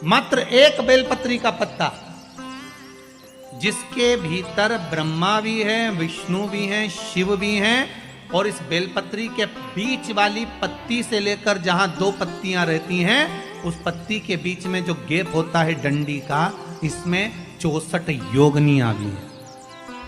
मात्र एक बेलपत्री का पत्ता, जिसके भीतर ब्रह्मा भी है, विष्णु भी हैं, शिव भी हैं, और इस बेलपत्री के बीच वाली पत्ती से लेकर जहां दो पत्तियां रहती हैं, उस पत्ती के बीच में जो गैप होता है डंडी का, इसमें 64 योगनियां भी हैं।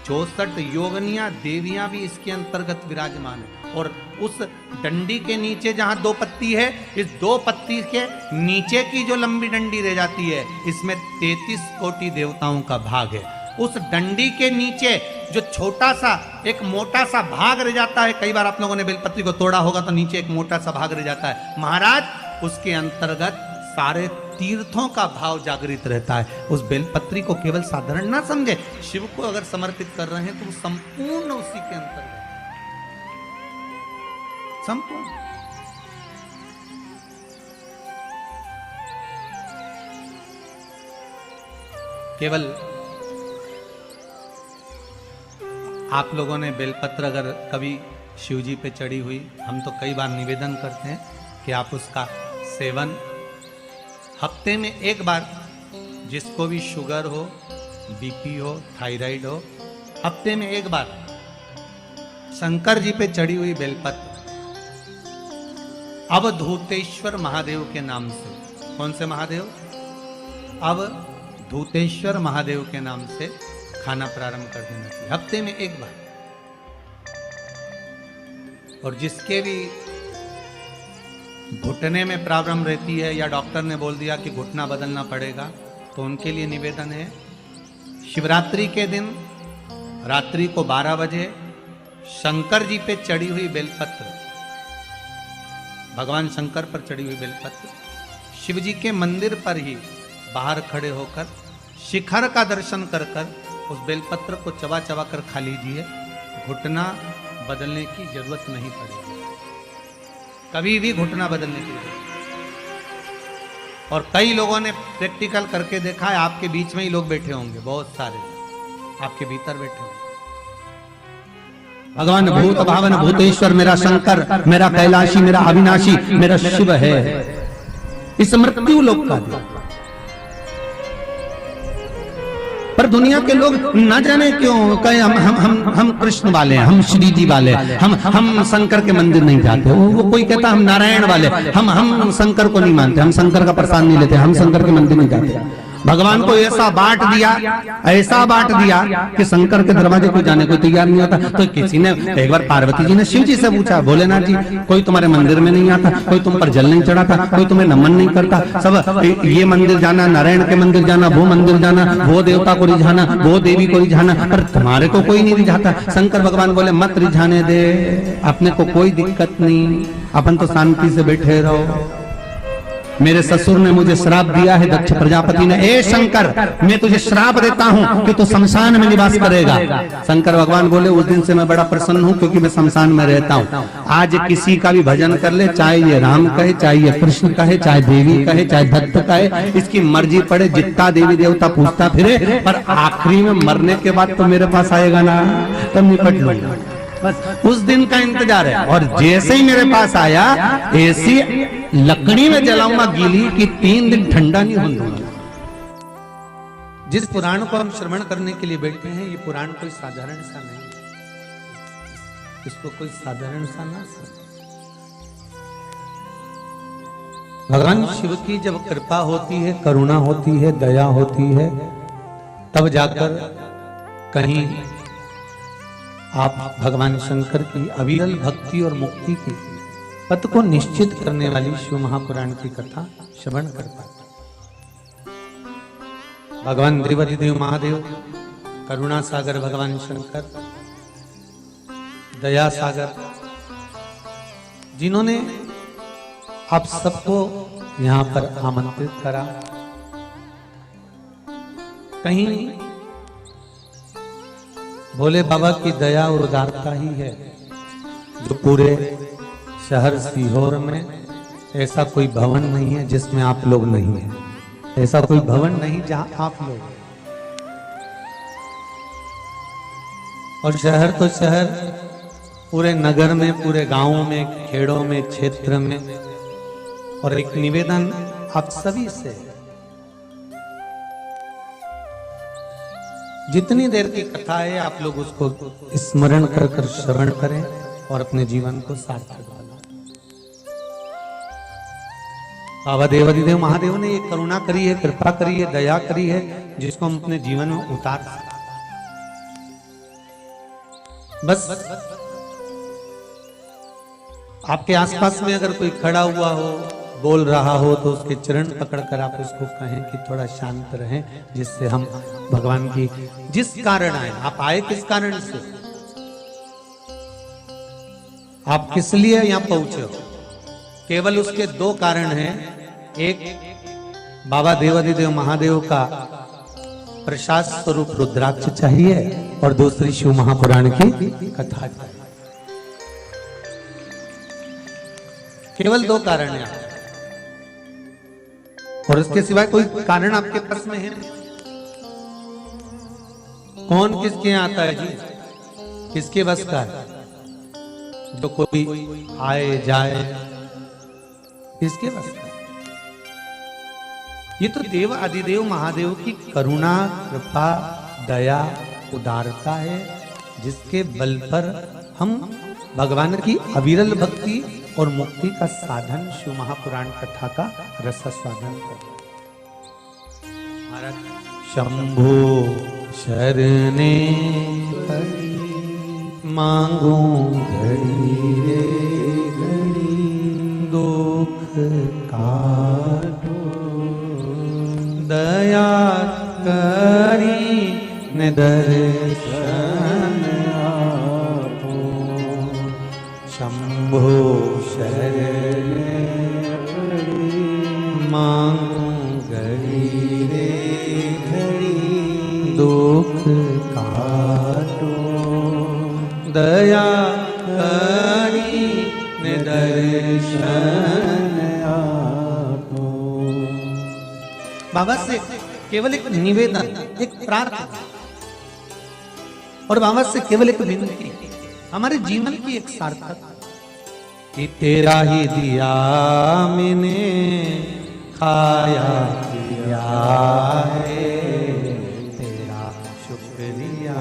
64 योगनियां देवियां भी इसके अंतर्गत विराजमान है। और उस डंडी के नीचे जहां दो पत्ती है, इस दो पत्ती के नीचे की जो लंबी डंडी रह जाती है, इसमें 33 कोटि देवताओं का भाग है। उस डंडी के नीचे जो छोटा सा एक मोटा सा भाग रह जाता है, कई बार आप लोगों ने बेलपत्री को तोड़ा होगा तो नीचे एक मोटा सा भाग रह जाता है महाराज, उसके अंतर्गत सारे तीर्थों का भाव जागृत रहता है। उस बेलपत्री को केवल साधारण ना समझे, शिव को अगर समर्पित कर रहे हैं तो वो संपूर्ण उसी के अंतर्गत, संपूर्ण। केवल आप लोगों ने बेलपत्र अगर कभी शिव जी पे चढ़ी हुई, हम तो कई बार निवेदन करते हैं कि आप उसका सेवन हफ्ते में एक बार, जिसको भी शुगर हो, बीपी हो, थायराइड हो, हफ्ते में एक बार शंकर जी पे चढ़ी हुई बेलपत्र अवधूतेश्वर महादेव के नाम से, कौन से महादेव? अवधूतेश्वर महादेव के नाम से खाना प्रारंभ कर देना चाहिए हफ्ते में एक बार। और जिसके भी घुटने में प्रॉब्लम रहती है या डॉक्टर ने बोल दिया कि घुटना बदलना पड़ेगा, तो उनके लिए निवेदन है, शिवरात्रि के दिन रात्रि को 12 बजे शंकर जी पे चढ़ी हुई बेलपत्र, भगवान शंकर पर चढ़ी हुई बेलपत्र, शिव जी के मंदिर पर ही बाहर खड़े होकर शिखर का दर्शन कर कर उस बेलपत्र को चबा चबा कर खा लीजिए। घुटना बदलने की जरूरत नहीं पड़ेगी, कभी भी घुटना बदलने की जरूरत। और कई लोगों ने प्रैक्टिकल करके देखा है, आपके बीच में ही लोग बैठे होंगे, बहुत सारे आपके भीतर बैठे होंगे। भगवान भूत भावन भूतेश्वर मेरा शंकर, मेरा कैलाशी, मेरा अविनाशी, मेरा शिव है, इस मृत्यु लोक का देव। पर दुनिया के लोग न जाने क्यों कहे हम कृष्ण वाले हैं, हम श्री जी वाले, हम शंकर के मंदिर नहीं जाते। वो कोई कहता हम नारायण वाले, हम शंकर को नहीं मानते, हम शंकर का प्रसाद नहीं लेते, हम शंकर के मंदिर नहीं जाते। भगवान को ऐसा बांट दिया, ऐसा बांट दिया कि शंकर के दरवाजे को जाने को तैयार नहीं होता। तो किसी ने एक बार पार्वती जी ने शिव जी से पूछा, भोलेनाथ जी कोई तुम्हारे मंदिर में नहीं आता, कोई तुम पर जल नहीं चढ़ाता, कोई तुम्हें नमन नहीं करता, सब ये मंदिर जाना, नारायण के मंदिर जाना, वो मंदिर जाना, वो देवता को रिझाना, वो देवी को रिझाना, पर तुम्हारे को कोई नहीं रिझाता। शंकर भगवान बोले मत रिझाने दे, अपने को कोई दिक्कत नहीं, अपन तो शांति से बैठे रहो। मेरे ससुर ने मुझे श्राप दिया है, दक्ष प्रजापति ने, ए शंकर मैं तुझे श्राप देता हूं कि तू शमशान में निवास करेगा। शंकर भगवान बोले उस दिन से मैं बड़ा प्रसन्न हूं, क्योंकि मैं शमशान में रहता हूं। आज किसी का भी भजन कर ले, चाहे ये राम कहे, चाहे ये कृष्ण कहे, चाहे देवी कहे, चाहे दत्त कहे, इसकी मर्जी पड़े, जितना देवी देवता पूछता फिरे, पर आखिरी में मरने के बाद तो मेरे पास आएगा ना, तब निपट लूंगा। बस उस दिन का इंतजार है। और जैसे ही मेरे पास आया, ऐसी लकड़ी में जलाऊंगा गीली कि 3 दिन ठंडा नहीं होने दूंगा। जिस पुराण को हम श्रवण करने के लिए बैठे हैं, ये पुराण कोई साधारण सा नहीं, इसको कोई साधारण सा ना समझे। भगवान शिव की जब कृपा होती है, करुणा होती है, दया होती है, तब जाकर कहीं आप भगवान शंकर की अविरल भक्ति और मुक्ति की पथ को निश्चित करने वाली शिव महापुराण की कथा श्रवण कर पाते। भगवान त्रिवती देव महादेव, करुणा सागर भगवान शंकर, दया सागर, जिन्होंने आप सबको यहां पर आमंत्रित करा, कहीं भोले बाबा की दया और उदारता ही है जो पूरे शहर सीहोर में ऐसा कोई भवन नहीं है जिसमें आप लोग नहीं है, ऐसा कोई भवन नहीं जहां आप लोग। और शहर तो शहर, पूरे नगर में, पूरे गांवों में, खेड़ों में, क्षेत्र में। और एक निवेदन आप सभी से, जितनी देर की कथा है आप लोग उसको स्मरण कर कर श्रवण करें और अपने जीवन को सार्थक बनाएं। बाबा देवाधिदेव महादेव ने ये करुणा करी है, कृपा करी है, दया करी है, जिसको हम अपने जीवन में उतार सकते। बस आपके आसपास में अगर कोई खड़ा हुआ हो, बोल रहा हो, तो उसके चरण पकड़कर आप उसको कहें कि थोड़ा शांत रहें, जिससे हम भगवान की जिस कारण आए, आप आए किस कारण से, आप किस लिए यहां पहुंचे हो, केवल उसके दो कारण हैं। एक बाबा देवाधिदेव महादेव का प्रसाद स्वरूप रुद्राक्ष चाहिए और दूसरी शिव महापुराण की कथा चाहिए। केवल दो कारण हैं और इसके सिवाय कोई कारण आपके पास में है? कौन किसके यहाँ आता है जी? किसके बस का है? जो कोई आए जाए, किसके बस का? ये तो देव आदिदेव महादेव की करुणा, कृपा, दया, उदारता है, जिसके बल पर हम भगवान की अविरल भक्ति और मुक्ति का साधन शिव महापुराण कथा का रसास्वादन करते। शंभो शरणे मांगू घड़ी रे घड़ी, दुख काटो दया करी ने दर्शन आपो। शंभो शरणे मांगू घड़ी रे घड़ी, दुख काटो दया करी ने दर्शन आपो। बाबा से केवल एक निवेदन, एक प्रार्थना और बाबा से केवल एक विनती, हमारे जीवन की एक सार्थक कि तेरा ही दिया मैंने खाया पिया है, तेरा शुक्रिया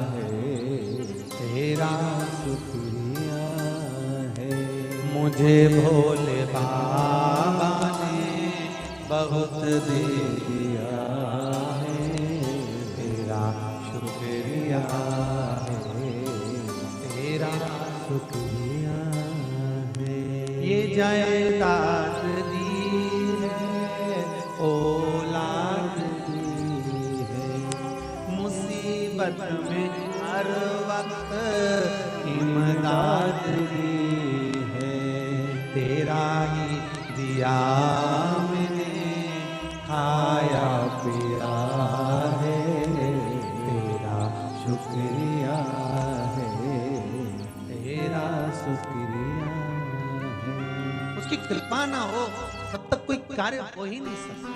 है, तेरा शुक्रिया है। मुझे भोले बाबा ने बहुत दे दिया है, तेरा शुक्रिया है, तेरा शुक्रिया है। ये जायदाद दी है, औलाद दी है, मुसीबत में हर वक्त इमदाद दी है। तेरा ही दिया मैंने खाया पिया है, तेरा शुक्रिया है, तेरा शुक्रिया है। उसकी कृपा ना हो तब तक कोई कार्य हो ही नहीं सकता।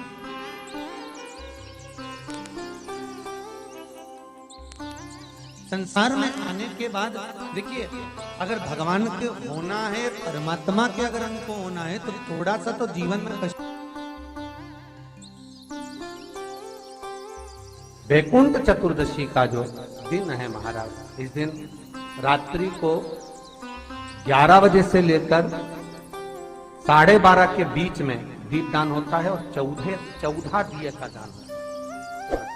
संसार में आने के बाद देखिए, अगर भगवान के होना है, परमात्मा के अगर हमको होना है, तो थोड़ा सा तो जीवन में कष्ट। वैकुंठ चतुर्दशी का जो दिन है महाराज, इस दिन रात्रि को 11 बजे से लेकर 12:30 के बीच में दीपदान होता है और 14 दिए का दान होता है।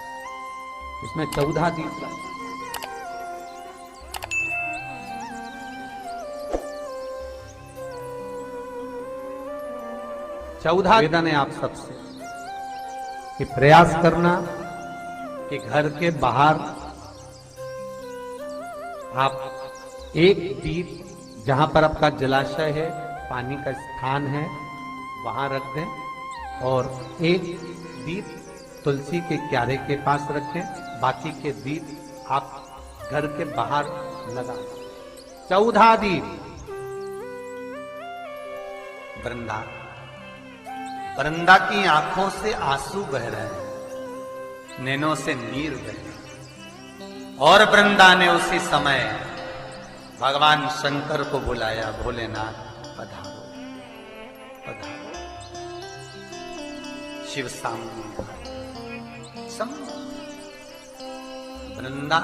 इसमें 14 दीप 14 निवेदन है आप सबसे कि प्रयास करना कि घर के बाहर आप एक दीप, जहां पर आपका जलाशय है, पानी का स्थान है, वहां रख दें और एक दीप तुलसी के क्यारे के पास रखें। बाकी के दीप आप घर के बाहर लगा। 14 दीप। वृंदा की आंखों से आंसू बह रहे हैं, नैनों से नीर बह रही, और वृंदा ने उसी समय भगवान शंकर को बुलाया, भोलेनाथ पधारो पधारो। शिव सामने वृंदा,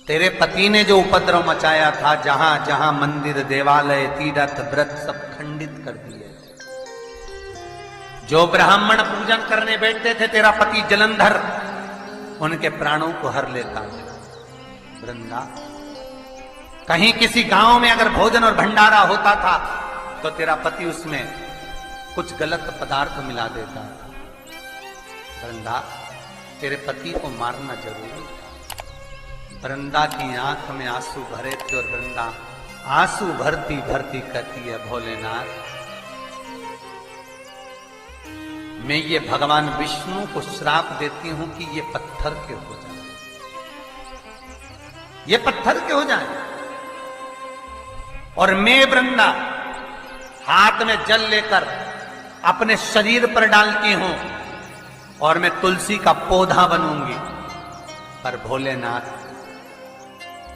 तेरे पति ने जो उपद्रव मचाया था, जहां जहां मंदिर, देवालय, तीर्थ, व्रत सब खंडित कर दिए। जो ब्राह्मण पूजन करने बैठते थे तेरा पति जलंधर, उनके प्राणों को हर लेता था। वृंदा, कहीं किसी गांव में अगर भोजन और भंडारा होता था तो तेरा पति उसमें कुछ गलत पदार्थ मिला देता था। वृंदा, तेरे पति को मारना जरूरी था। वृंदा की आंख में आंसू भरे थे और वृंदा आंसू भरती भरती कहती है, भोलेनाथ, मैं ये भगवान विष्णु को श्राप देती हूं कि ये पत्थर के हो जाए, ये पत्थर के हो जाए। और मैं वृंदा हाथ में जल लेकर अपने शरीर पर डालती हूं और मैं तुलसी का पौधा बनूंगी। पर भोलेनाथ,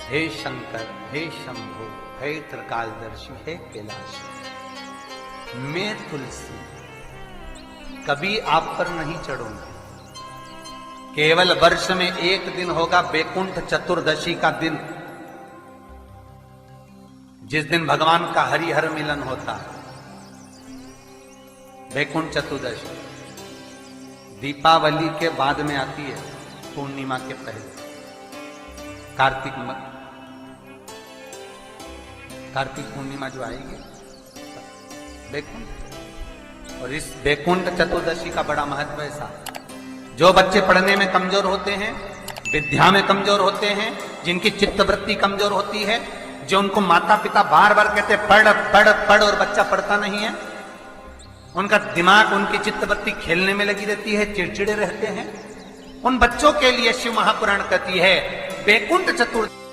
हे शंकर, हे शंभु, हे त्रिकालदर्शी, हे कैलाश, मैं तुलसी कभी आप पर नहीं चढ़ूंगी। केवल वर्ष में एक दिन होगा बैकुंठ चतुर्दशी का दिन, जिस दिन भगवान का हरिहर मिलन होता है। बैकुंठ चतुर्दशी दीपावली के बाद में आती है, पूर्णिमा के पहले, कार्तिक पूर्णिमा जो आएगी बैकुंठ। और इस बैकुंठ चतुर्दशी का बड़ा महत्व है साहब। जो बच्चे पढ़ने में कमजोर होते हैं, विद्या में कमजोर होते हैं, जिनकी चित्तवृत्ति कमजोर होती है, जो उनको माता पिता बार बार कहते पढ़ पढ़ पढ़ और बच्चा पढ़ता नहीं है, उनका दिमाग, उनकी चित्तवृत्ति खेलने में लगी रहती है, चिड़चिड़े रहते हैं, उन बच्चों के लिए शिव महापुराण कहती है बैकुंठ चतुर्दशी